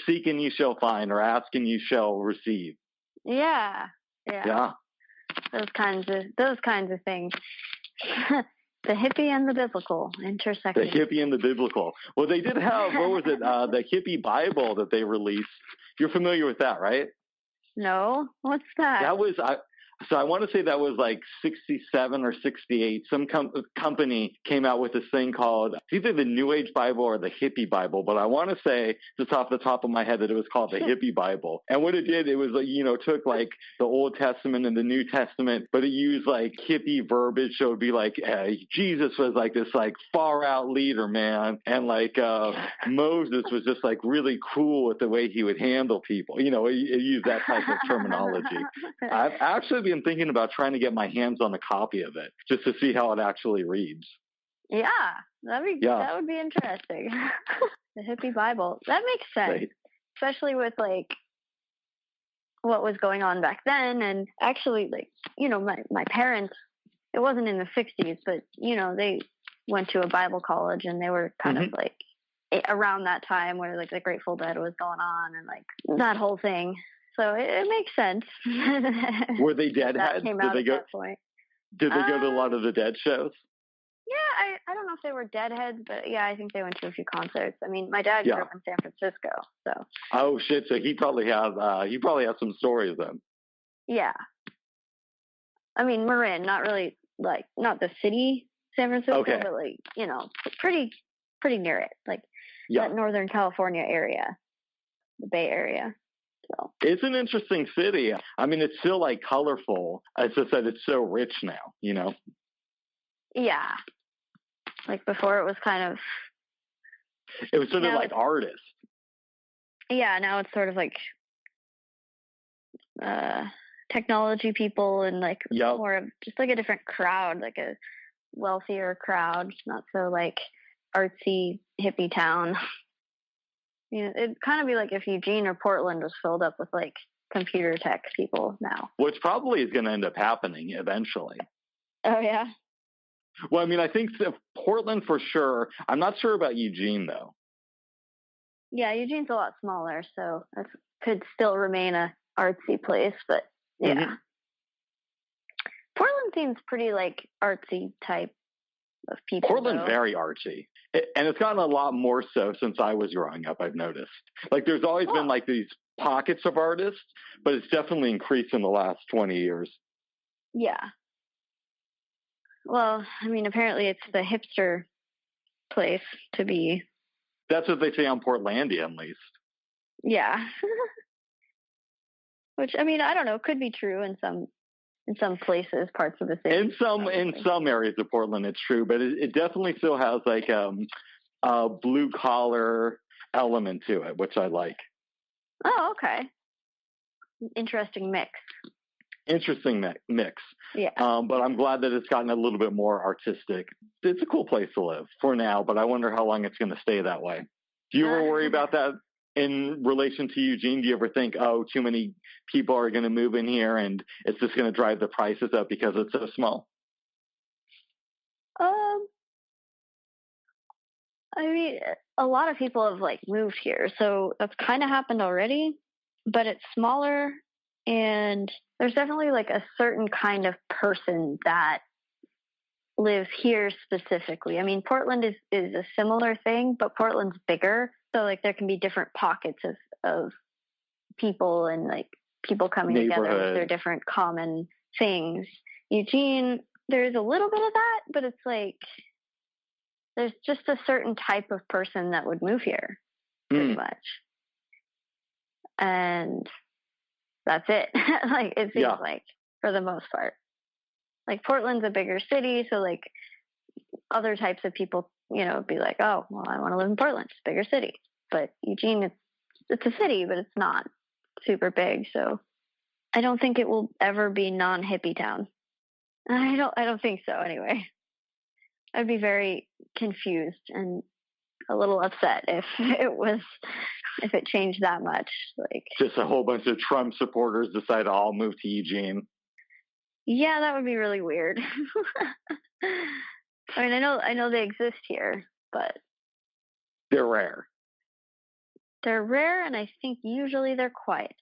seek and you shall find, or ask and you shall receive. Yeah. Yeah. Those kinds of things. The hippie and the biblical intersecting. The hippie and the biblical. Well, they did have, what was it? The hippie Bible that they released. You're familiar with that, right? No, what's that? That was, so I want to say that was like 67 or 68. Some company came out with this thing called either the New Age Bible or the Hippie Bible, but I want to say just off the top of my head that it was called the Hippie Bible. And what it did, it was, took like the Old Testament and the New Testament, but it used like hippie verbiage. So it'd be like, Jesus was like this like far out leader, man. And like Moses was just like really cool with the way he would handle people. It used that type of terminology. I've actually been thinking about trying to get my hands on a copy of it just to see how it actually reads. Yeah, that would be interesting. The Hippie Bible. That makes sense. Right. Especially with like what was going on back then. And actually, like, my parents, it wasn't in the 60s, but they went to a Bible college, and they were kind of like around that time where like the Grateful Dead was going on and like that whole thing. So it makes sense. Were they Deadheads? Did they go to a lot of the Dead shows? Yeah, I don't know if they were Deadheads, but yeah, I think they went to a few concerts. I mean, my dad grew up in San Francisco, so. Oh shit! So he probably has some stories then. Yeah. I mean, Marin, not really like not the city, San Francisco, but like pretty near it, like that Northern California area, the Bay Area. So. It's an interesting city. I mean, it's still like colorful. As I said, it's so rich now, Yeah. Like before it was kind of. It was sort of like artist. Yeah, now it's sort of like technology people and like more of just like a different crowd, like a wealthier crowd, not so like artsy hippie town. It'd kind of be like if Eugene or Portland was filled up with like computer tech people now. Which probably is going to end up happening eventually. Oh, yeah? Well, I mean, I think Portland for sure. I'm not sure about Eugene, though. Yeah, Eugene's a lot smaller, so that could still remain a artsy place, but yeah. Mm-hmm. Portland seems pretty like artsy type of people. Portland's very artsy. And it's gotten a lot more so since I was growing up, I've noticed. Like, there's always been, like, these pockets of artists, but it's definitely increased in the last 20 years. Yeah. Well, I mean, apparently it's the hipster place to be. That's what they say on Portlandia, at least. Yeah. Which, I mean, I don't know, could be true in some places, parts of the city. In some areas of Portland, it's true, but it definitely still has like a blue collar element to it, which I like. Oh, okay. Interesting mix. Yeah. But I'm glad that it's gotten a little bit more artistic. It's a cool place to live for now, but I wonder how long it's going to stay that way. Do you ever worry about that in relation to Eugene? Do you ever think, too many people are going to move in here and it's just going to drive the prices up because it's so small? I mean, a lot of people have like moved here, so that's kind of happened already, but it's smaller, and there's definitely like a certain kind of person that lives here specifically. I mean, Portland is a similar thing, but Portland's bigger, so like there can be different pockets of people and like people coming together with their different common things. Eugene, there's a little bit of that, but it's like there's just a certain type of person that would move here, pretty much. And that's it. Like, it seems like, for the most part. Like, Portland's a bigger city, so, like, other types of people, be like, oh, well, I want to live in Portland. It's a bigger city. But Eugene, it's a city, but it's not super big, so I don't think it will ever be non-hippie town. I don't think so, anyway. I'd be very confused and a little upset if it changed that much. Like, just a whole bunch of Trump supporters decide to all move to Eugene. Yeah, that would be really weird. I mean, I know they exist here, but they're rare. They're rare, and I think usually they're quiet.